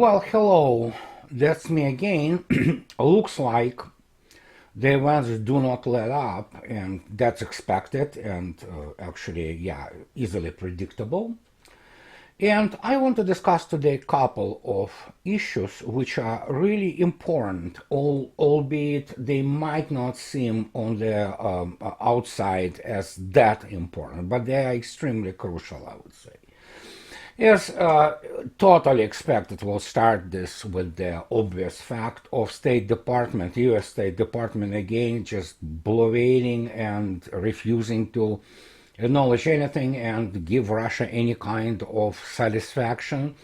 Well, hello, that's me again. Looks like the events do not let up, and that's expected and actually, yeah, easily predictable. And I want to discuss today a couple of issues which are really important, albeit they might not seem on the outside as that important, but they are extremely crucial, I would say. Yes, totally expected. We'll start this with the obvious fact of State Department, U.S. State Department again, just bloviating and refusing to acknowledge anything and give Russia any kind of satisfaction.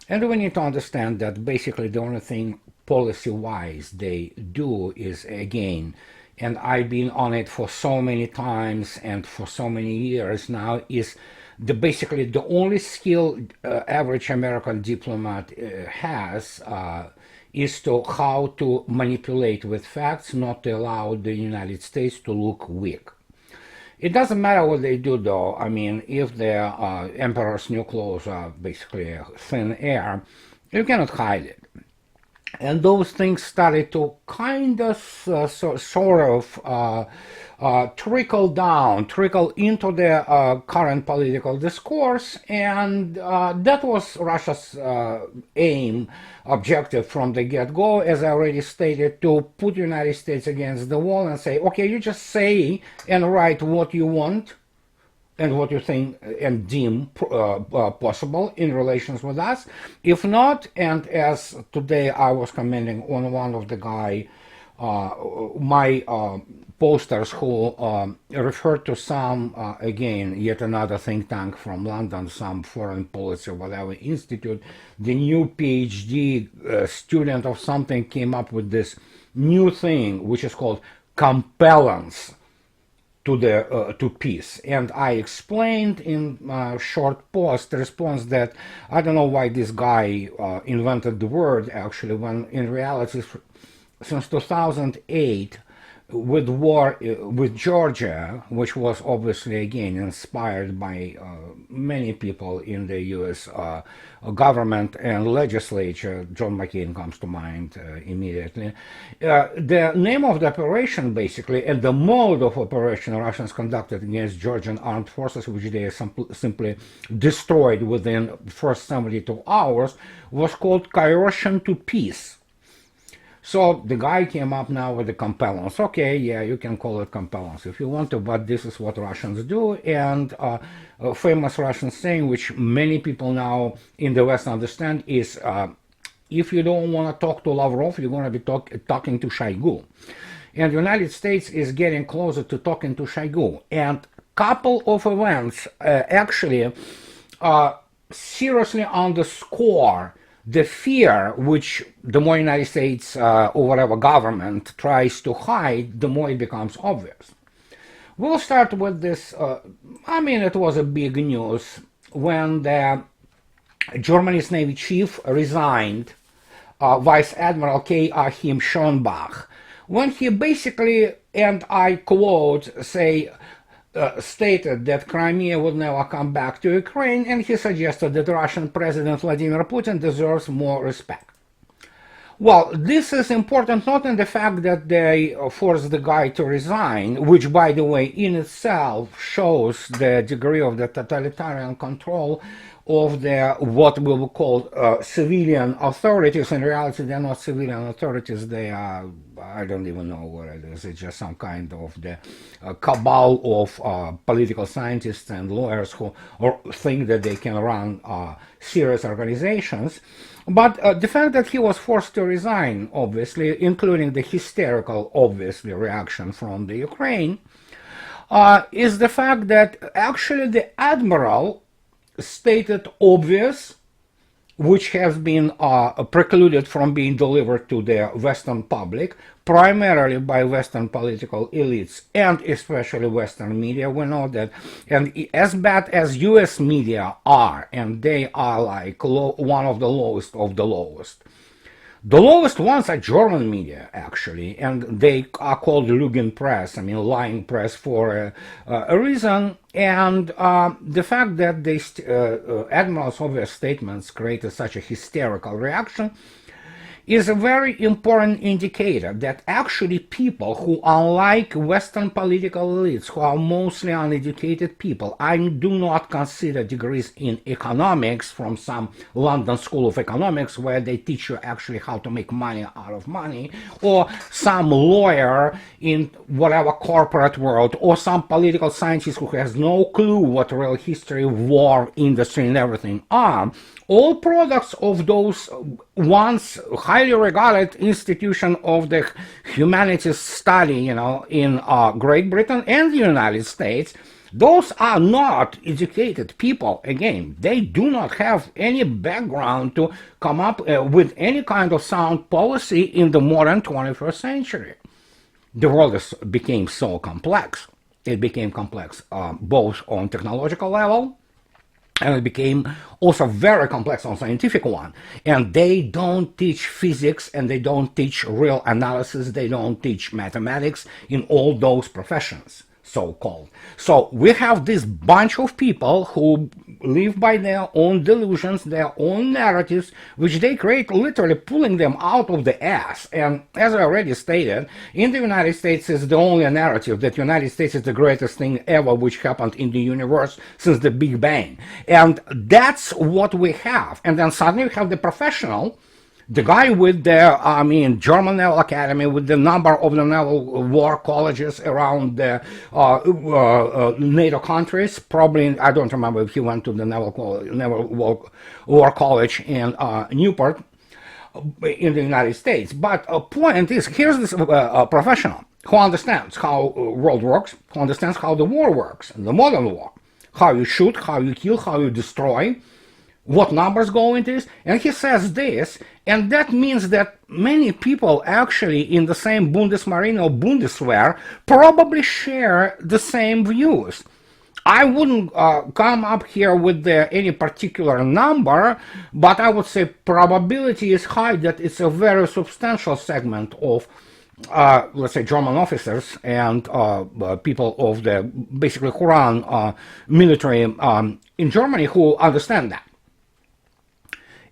And we need to understand that basically the only thing policy-wise they do is, again, and I've been on it for so many times and for so many years now, is basically the only skill average American diplomat has is to how to manipulate with facts, not to allow the United States to look weak. It doesn't matter what they do, though. I mean, if the emperor's new clothes are basically thin air, you cannot hide it. And those things started to kind of trickle into the current political discourse, and that was Russia's objective from the get-go, as I already stated, to put the United States against the wall and say, okay, you just say and write what you want and what you think and deem possible in relations with us. If not, and as today I was commenting on one of the guy, my posters who referred to some, again, yet another think tank from London, some foreign policy, whatever institute, the new PhD student of something came up with this new thing, which is called compellence to peace. And I explained in a short post response that I don't know why this guy invented the word, actually, when in reality since 2008 with war with Georgia, which was obviously again inspired by many people in the U.S. Government and legislature. John McCain comes to mind immediately. The name of the operation, basically, and the mode of operation Russians conducted against Georgian armed forces, which they simply destroyed within the first 72 hours, was called coercion to peace. So the guy came up now with the compellence. Okay, yeah, you can call it compellence if you want to, but this is what Russians do. And a famous Russian saying, which many people now in the West understand, is if you don't want to talk to Lavrov, you're going to be talking to Shoigu. And the United States is getting closer to talking to Shoigu. And couple of events actually seriously underscore the fear which the more United States or whatever government tries to hide, the more it becomes obvious. We'll start with this. It was a big news when the Germany's Navy chief resigned, Vice Admiral Achim Schönbach, when he basically, and I quote, stated that Crimea would never come back to Ukraine, and he suggested that Russian President Vladimir Putin deserves more respect. Well, this is important not in the fact that they forced the guy to resign, which, by the way, in itself shows the degree of the totalitarian control of the what we will call civilian authorities. In reality, they're not civilian authorities. They are, I don't even know what it is. It's just some kind of the cabal of political scientists and lawyers who think that they can run serious organizations. But the fact that he was forced to resign, obviously, including the hysterical, obviously, reaction from the Ukraine, is the fact that actually the admiral stated obvious, which has been precluded from being delivered to the Western public, primarily by Western political elites and especially Western media. We know that, and as bad as US media are, and they are like one of the lowest of the lowest, The lowest ones are German media, actually, and they are called Lügen press, I mean, lying press for a reason. And the fact that Admiral's obvious statements created such a hysterical reaction is a very important indicator that actually people who, unlike Western political elites, who are mostly uneducated people, I do not consider degrees in economics from some London School of Economics where they teach you actually how to make money out of money, or some lawyer in whatever corporate world, or some political scientist who has no clue what real history, war, industry, and everything are. All products of those once highly regarded institution of the humanities study, in Great Britain and the United States, those are not educated people. Again, they do not have any background to come up with any kind of sound policy in the modern 21st century. The world became so complex. It became complex both on technological level, and it became also very complex on scientific one. And they don't teach physics, and they don't teach real analysis, they don't teach mathematics in all those professions, so-called. So we have this bunch of people who live by their own delusions, their own narratives, which they create, literally pulling them out of the ass. And as I already stated, in the United States is the only narrative that the United States is the greatest thing ever which happened in the universe since the Big Bang. And that's what we have. And then suddenly we have the professional, the guy with the, German Naval Academy, with the number of the naval war colleges around the NATO countries. Probably, I don't remember if he went to the Naval War College in Newport in the United States. But point is, here's this professional who understands how world works, who understands how the war works, the modern war, how you shoot, how you kill, how you destroy, what numbers go into this, and he says this, and that means that many people actually in the same Bundesmarine or Bundeswehr probably share the same views. I wouldn't come up here with any particular number, but I would say probability is high that it's a very substantial segment of let's say German officers and people of the basically who run military in Germany who understand that.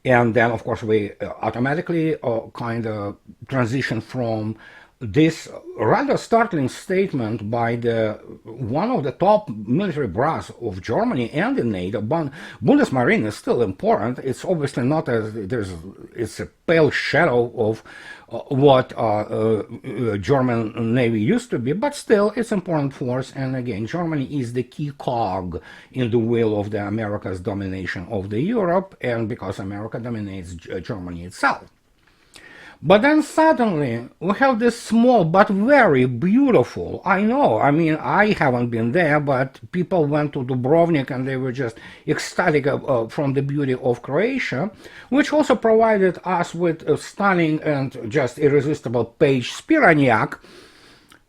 And then, of course, we automatically kind of transition from this rather startling statement by one of the top military brass of Germany and the NATO. Bundesmarine is still important. It's obviously not it's a pale shadow of what German Navy used to be, but still it's important force. And again, Germany is the key cog in the wheel of the America's domination of the Europe, and because America dominates Germany itself. But then suddenly we have this small but very beautiful, I know, I haven't been there, but people went to Dubrovnik and they were just ecstatic from the beauty of Croatia, which also provided us with a stunning and just irresistible Paige Spiraniak,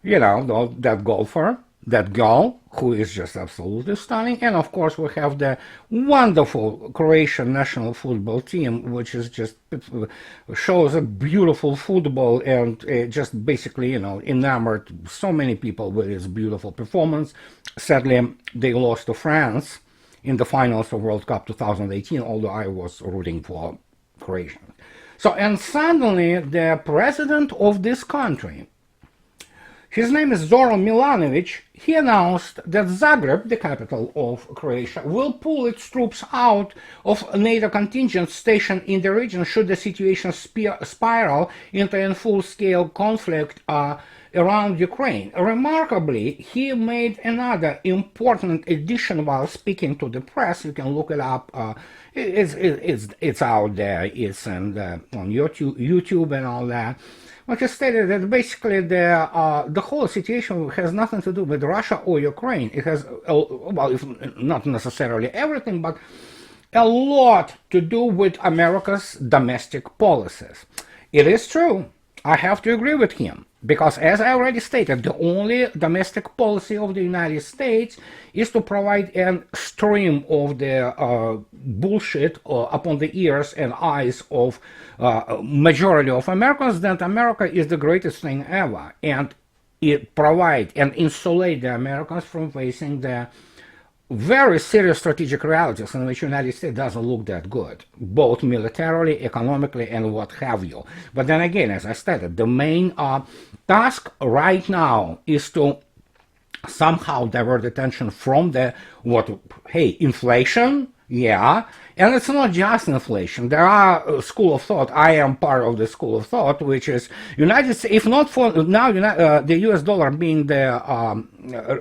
that golfer, that girl, who is just absolutely stunning. And of course we have the wonderful Croatian national football team, which is just shows a beautiful football and just basically enamored so many people with its beautiful performance. Sadly, they lost to France in the finals of World Cup 2018, although I was rooting for Croatia. So, and suddenly the president of this country, his name is Zoro Milanovic, he announced that Zagreb, the capital of Croatia, will pull its troops out of a NATO contingent stationed in the region should the situation spiral into a full-scale conflict around Ukraine. Remarkably, he made another important addition while speaking to the press. You can look it up. It's out there. It's on YouTube and all that. Like I stated, that basically the whole situation has nothing to do with Russia or Ukraine. It has, well, if not necessarily everything, but a lot to do with America's domestic policies. It is true. I have to agree with him. Because, as I already stated, the only domestic policy of the United States is to provide a stream of the bullshit upon the ears and eyes of majority of Americans that America is the greatest thing ever, and it provide and insulate the Americans from facing the very serious strategic realities in which the United States doesn't look that good, both militarily, economically, and what have you. But then again, as I stated, the main task right now is to somehow divert attention from the inflation, yeah, and it's not just inflation. There are a school of thought. I am part of the school of thought, which is United States. If not for now, the U.S. dollar being the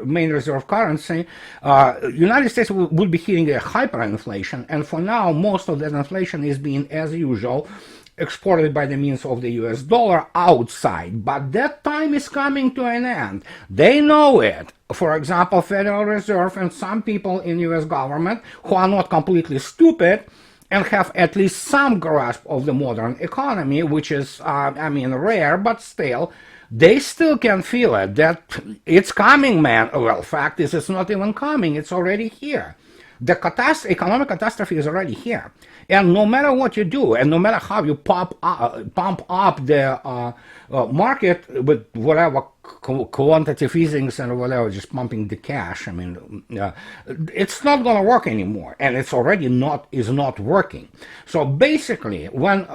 main reserve currency, United States would be hitting a hyperinflation, and for now, most of that inflation is being, as usual, exported by the means of the US dollar outside. But that time is coming to an end. They know it. For example, Federal Reserve and some people in US government who are not completely stupid and have at least some grasp of the modern economy, which is, rare, but still, they still can feel it, that it's coming, man. Well, fact is, it's not even coming. It's already here. The economic catastrophe is already here. And no matter what you do, and no matter how you pump up the market with whatever quantitative easings and whatever, just pumping the cash, it's not going to work anymore. And it's already is not working. So basically, when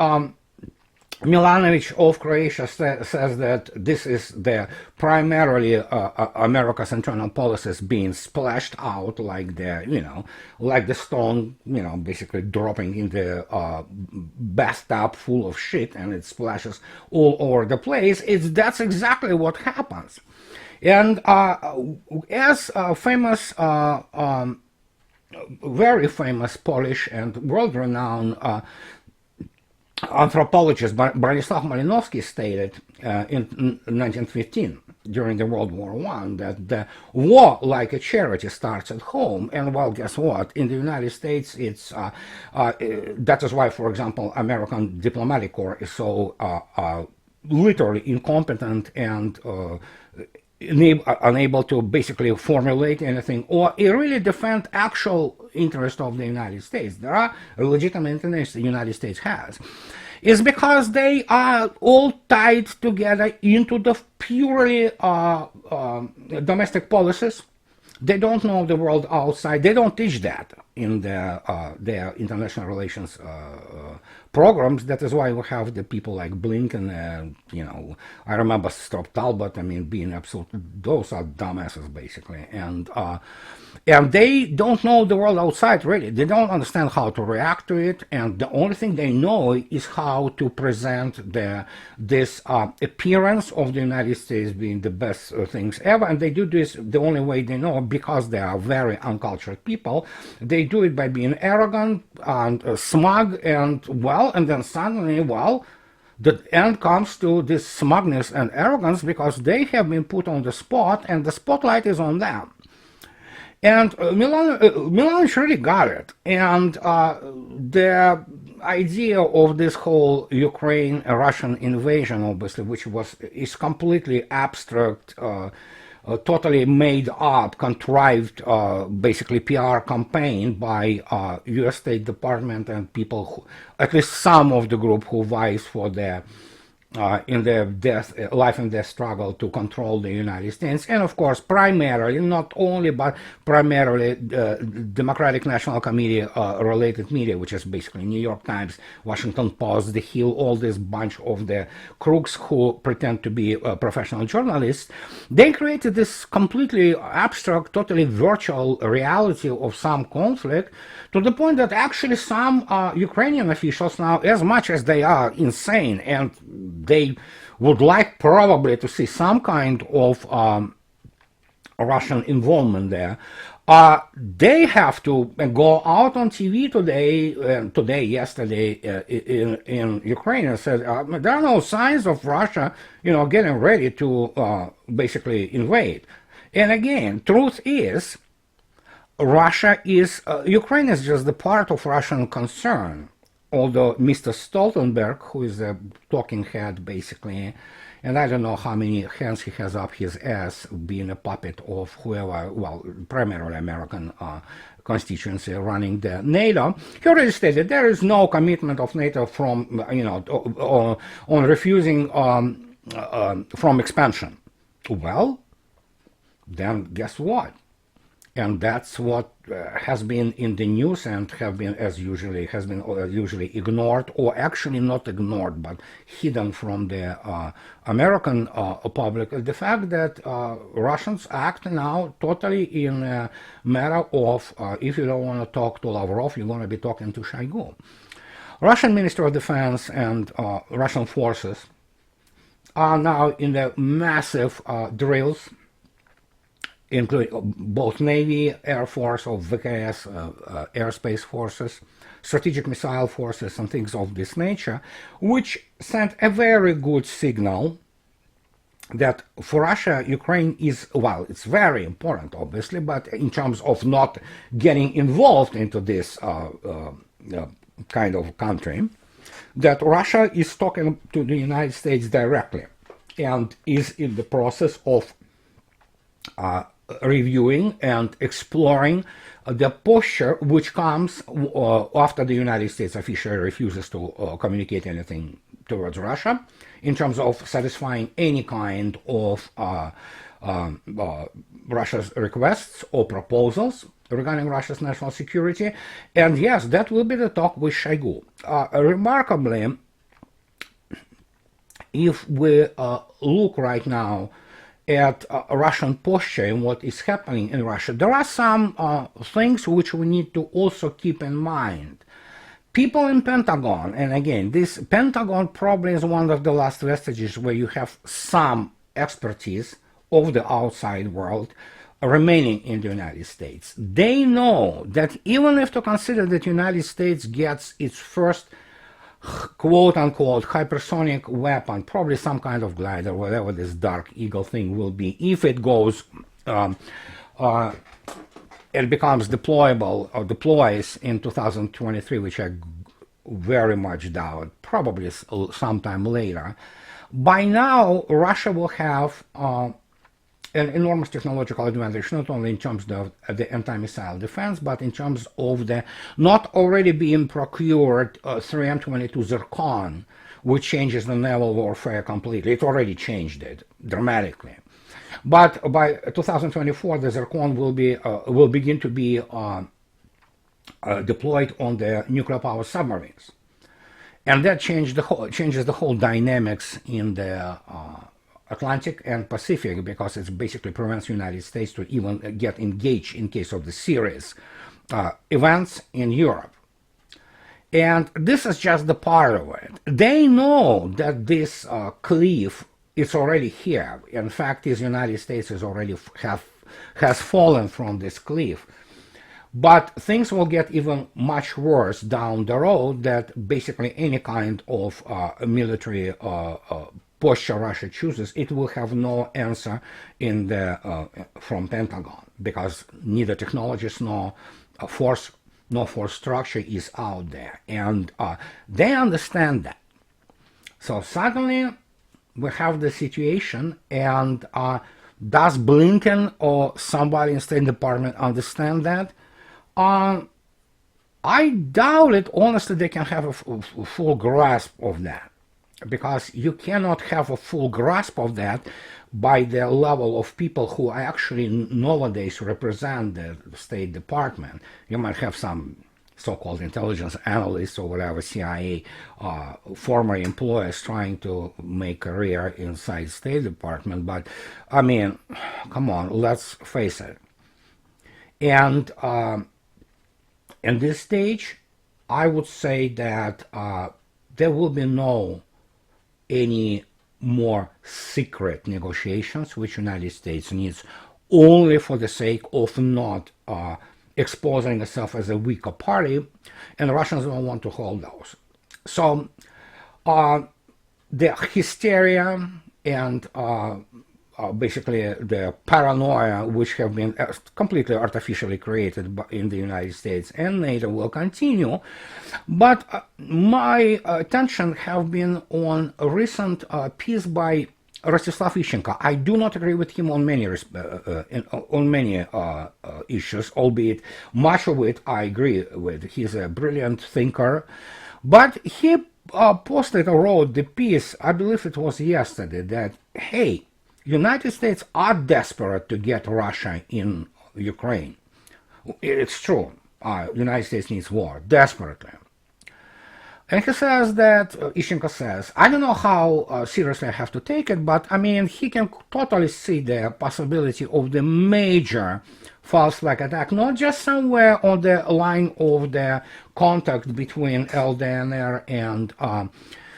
Milanovic of Croatia says that this is the primarily America's internal policies being splashed out like the stone, basically dropping in the bathtub full of shit, and it splashes all over the place. That's exactly what happens. And as famous, very famous Polish and world-renowned anthropologist Bronislaw Malinowski stated in 1915 during the World War I that the war, like a charity, starts at home. And well, guess what? In the United States, it's that is why, for example, American diplomatic corps is so literally incompetent and unable to basically formulate anything or really defend actual interest of the United States. There are legitimate interests the United States has. Is because they are all tied together into the purely domestic policies. They don't know the world outside. They don't teach that in their international relations programs. That is why we have the people like Blinken, I remember Strop Talbot, being absolute, those are dumbasses basically. And they don't know the world outside, really. They don't understand how to react to it, and the only thing they know is how to present this appearance of the United States being the best things ever, and they do this the only way they know, because they are very uncultured people. They do it by being arrogant and smug, and then suddenly, the end comes to this smugness and arrogance because they have been put on the spot, and the spotlight is on them. And Milanovic really got it. And the idea of this whole Ukraine-Russian invasion, obviously, which is completely abstract, totally made up, contrived, basically PR campaign by U.S. State Department and people, at least some of the group who vies for the in their life and death struggle to control the United States, and of course, primarily, not only, but primarily Democratic National Committee related media, which is basically New York Times, Washington Post, The Hill, all this bunch of the crooks who pretend to be professional journalists. They created this completely abstract, totally virtual reality of some conflict, to the point that actually some Ukrainian officials now, as much as they are insane and they would like probably to see some kind of Russian involvement there, they have to go out on TV yesterday in Ukraine and said there are no signs of Russia, getting ready to basically invade. And again, truth is, Ukraine is just the part of Russian concern. Although Mr. Stoltenberg, who is a talking head basically, and I don't know how many hands he has up his ass being a puppet of whoever, well, primarily American constituency running the NATO. He already stated there is no commitment of NATO from, on refusing from expansion. Well, then guess what? And that's what has been in the news and have been usually ignored, or actually not ignored but hidden from the American public. The fact that Russians act now totally in a matter of if you don't want to talk to Lavrov, you're going to be talking to Shoigu. Russian Minister of Defense and Russian forces are now in the massive drills, including both Navy, Air Force, or VKS, airspace forces, strategic missile forces, and things of this nature, which sent a very good signal that for Russia, Ukraine is, well, it's very important, obviously, but in terms of not getting involved into this kind of country, that Russia is talking to the United States directly and is in the process of reviewing and exploring the posture which comes after the United States officially refuses to communicate anything towards Russia in terms of satisfying any kind of Russia's requests or proposals regarding Russia's national security. And yes, that will be the talk with Shoigu. Remarkably, if we look right now at Russian posture and what is happening in Russia, there are some things which we need to also keep in mind. People in Pentagon, and again, this Pentagon probably is one of the last vestiges where you have some expertise of the outside world remaining in the United States. They know that even if to consider that the United States gets its first quote-unquote hypersonic weapon, probably some kind of glider, whatever this Dark Eagle thing will be, if it goes, it becomes deployable or deploys in 2023, which I very much doubt, probably sometime later. By now, Russia will have an enormous technological advantage, not only in terms of the anti-missile defense, but in terms of the not already being procured 3M22 Zircon, which changes the naval warfare completely. It already changed it dramatically. But by 2024, the Zircon will begin to be deployed on the nuclear power submarines, and that changes the whole dynamics in the Atlantic and Pacific, because it basically prevents the United States to even get engaged in case of the serious events in Europe. And this is just the part of it. They know that this cliff is already here. In fact, the United States is already has fallen from this cliff. But things will get even much worse down the road, that basically any kind of military posture Russia chooses, it will have no answer in the from Pentagon, because neither technologies nor force structure is out there, and they understand that. So suddenly we have the situation, and does Blinken or somebody in State Department understand that? I doubt it. Honestly, they can have a full grasp of that, because you cannot have a full grasp of that by the level of people who actually nowadays represent the State Department. You might have some so-called intelligence analysts or whatever, CIA former employees trying to make a career inside State Department, but I mean, come on, let's face it. And in this stage, I would say that there will be no any more secret negotiations, which United States needs only for the sake of not exposing itself as a weaker party, and the Russians don't want to hold those. So the hysteria and basically the paranoia, which have been completely artificially created in the United States and NATO, will continue. But my attention have been on a recent piece by Rostislav Ishchenko. I do not agree with him on many issues, albeit much of it I agree with. He's a brilliant thinker, but he posted or wrote the piece, I believe it was yesterday, that hey, United States are desperate to get Russia in Ukraine. It's true. United States needs war desperately. And he says that, Ishchenko says, I don't know how seriously I have to take it, but I mean, he can totally see the possibility of the major false flag attack, not just somewhere on the line of the contact between LDNR and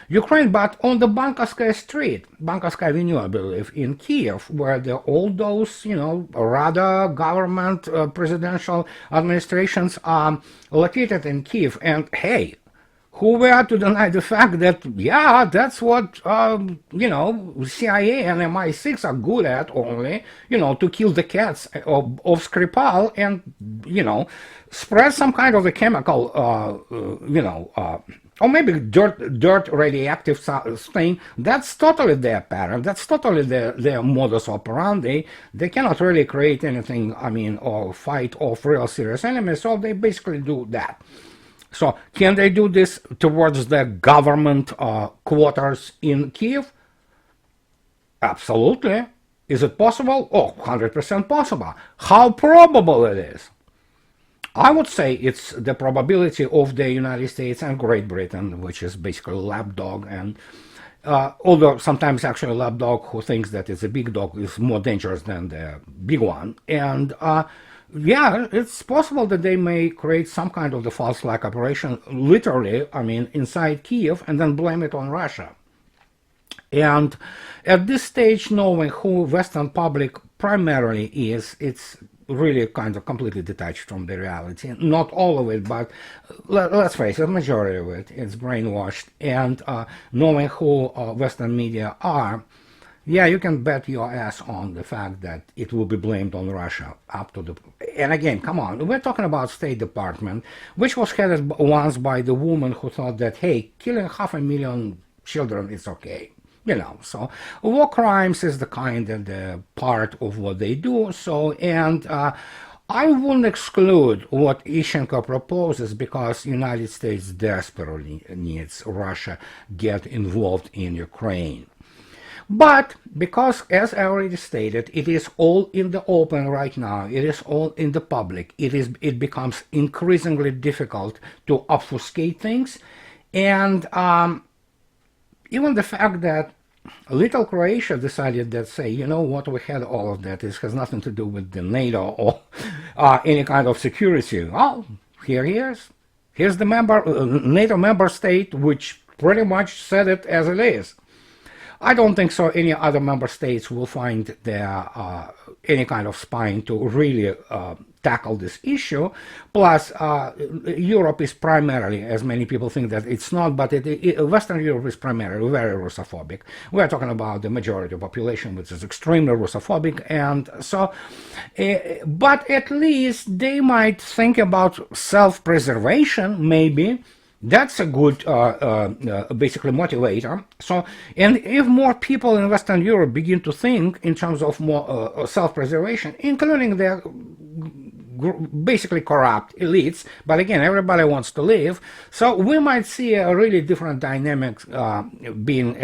Ukraine, but on the Bankovskaya Street, Bankovskaya Avenue, I believe, in Kiev, where all those, Rada government, presidential administrations are located in Kiev. And hey, who were to deny the fact that, yeah, that's what, CIA and MI6 are good at only, to kill the cats of Skripal and, spread some kind of a chemical, or maybe dirt radioactive thing. That's totally their pattern. That's totally their modus operandi. They cannot really create anything, or fight off real serious enemies, so they basically do that. So can they do this towards the government quarters in Kiev? Absolutely. Is it possible? Oh, 100% possible. How probable it is? I would say it's the probability of the United States and Great Britain, which is basically a lapdog, and although sometimes actually a lapdog who thinks that it's a big dog is more dangerous than the big one. And yeah, it's possible that they may create some kind of the false flag operation, literally, inside Kiev, and then blame it on Russia. And at this stage, knowing who Western public primarily is, it's really kind of completely detached from the reality. Not all of it, but let's face it, the majority of it is brainwashed. And knowing who Western media are, yeah, you can bet your ass on the fact that it will be blamed on Russia up to the... And again, come on, we're talking about State Department, which was headed once by the woman who thought that, hey, killing 500,000 children is okay. So war crimes is the kind of the part of what they do. So, and I wouldn't exclude what Ishchenko proposes, because United States desperately needs Russia get involved in Ukraine. But because, as I already stated, it is all in the open right now, it is all in the public, it becomes increasingly difficult to obfuscate things. And even the fact that little Croatia decided that, say, you know what, we had all of that, it has nothing to do with the NATO or any kind of security. Well, here he is. Here's the NATO member state, which pretty much said it as it is. I don't think so any other member states will find their any kind of spine to really tackle this issue. Plus, Europe is primarily, as many people think that it's not, but Western Europe is primarily very Russophobic. We are talking about the majority of population, which is extremely Russophobic, and so, but at least they might think about self-preservation, maybe. That's a good, basically, motivator. So, and if more people in Western Europe begin to think in terms of more self-preservation, including their basically corrupt elites, but again, everybody wants to live, so we might see a really different dynamic being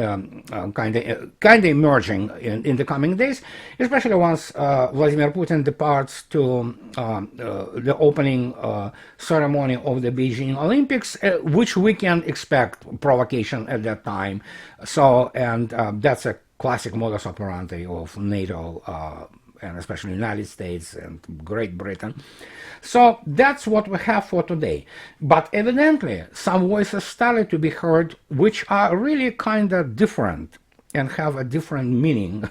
kind of emerging in the coming days, especially once Vladimir Putin departs to the opening ceremony of the Beijing Olympics, which we can expect provocation at that time. So, and that's a classic modus operandi of NATO, and especially the United States and Great Britain. So that's what we have for today. But evidently, some voices started to be heard which are really kind of different and have a different meaning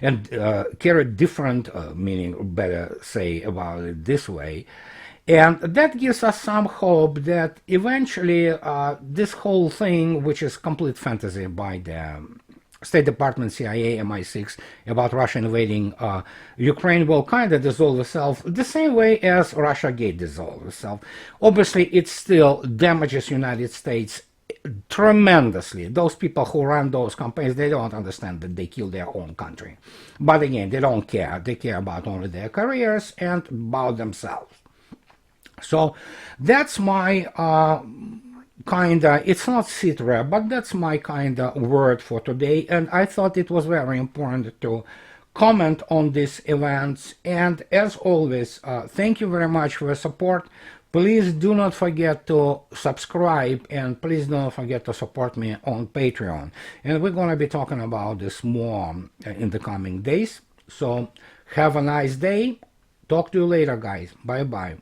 and carry different meaning, better say about it this way. And that gives us some hope that eventually this whole thing, which is complete fantasy by the State Department, CIA, MI6, about Russia invading Ukraine, will kind of dissolve itself the same way as Russia Gate dissolved itself. Obviously, it still damages United States tremendously. Those people who run those campaigns, they don't understand that they kill their own country. But again, they don't care. They care about only their careers and about themselves. So that's my it's not citra, but that's my word for today. And I thought it was very important to comment on these events. And as always, thank you very much for your support. Please do not forget to subscribe, and please don't forget to support me on Patreon. And we're going to be talking about this more in the coming days. So have a nice day. Talk to you later, guys. Bye-bye.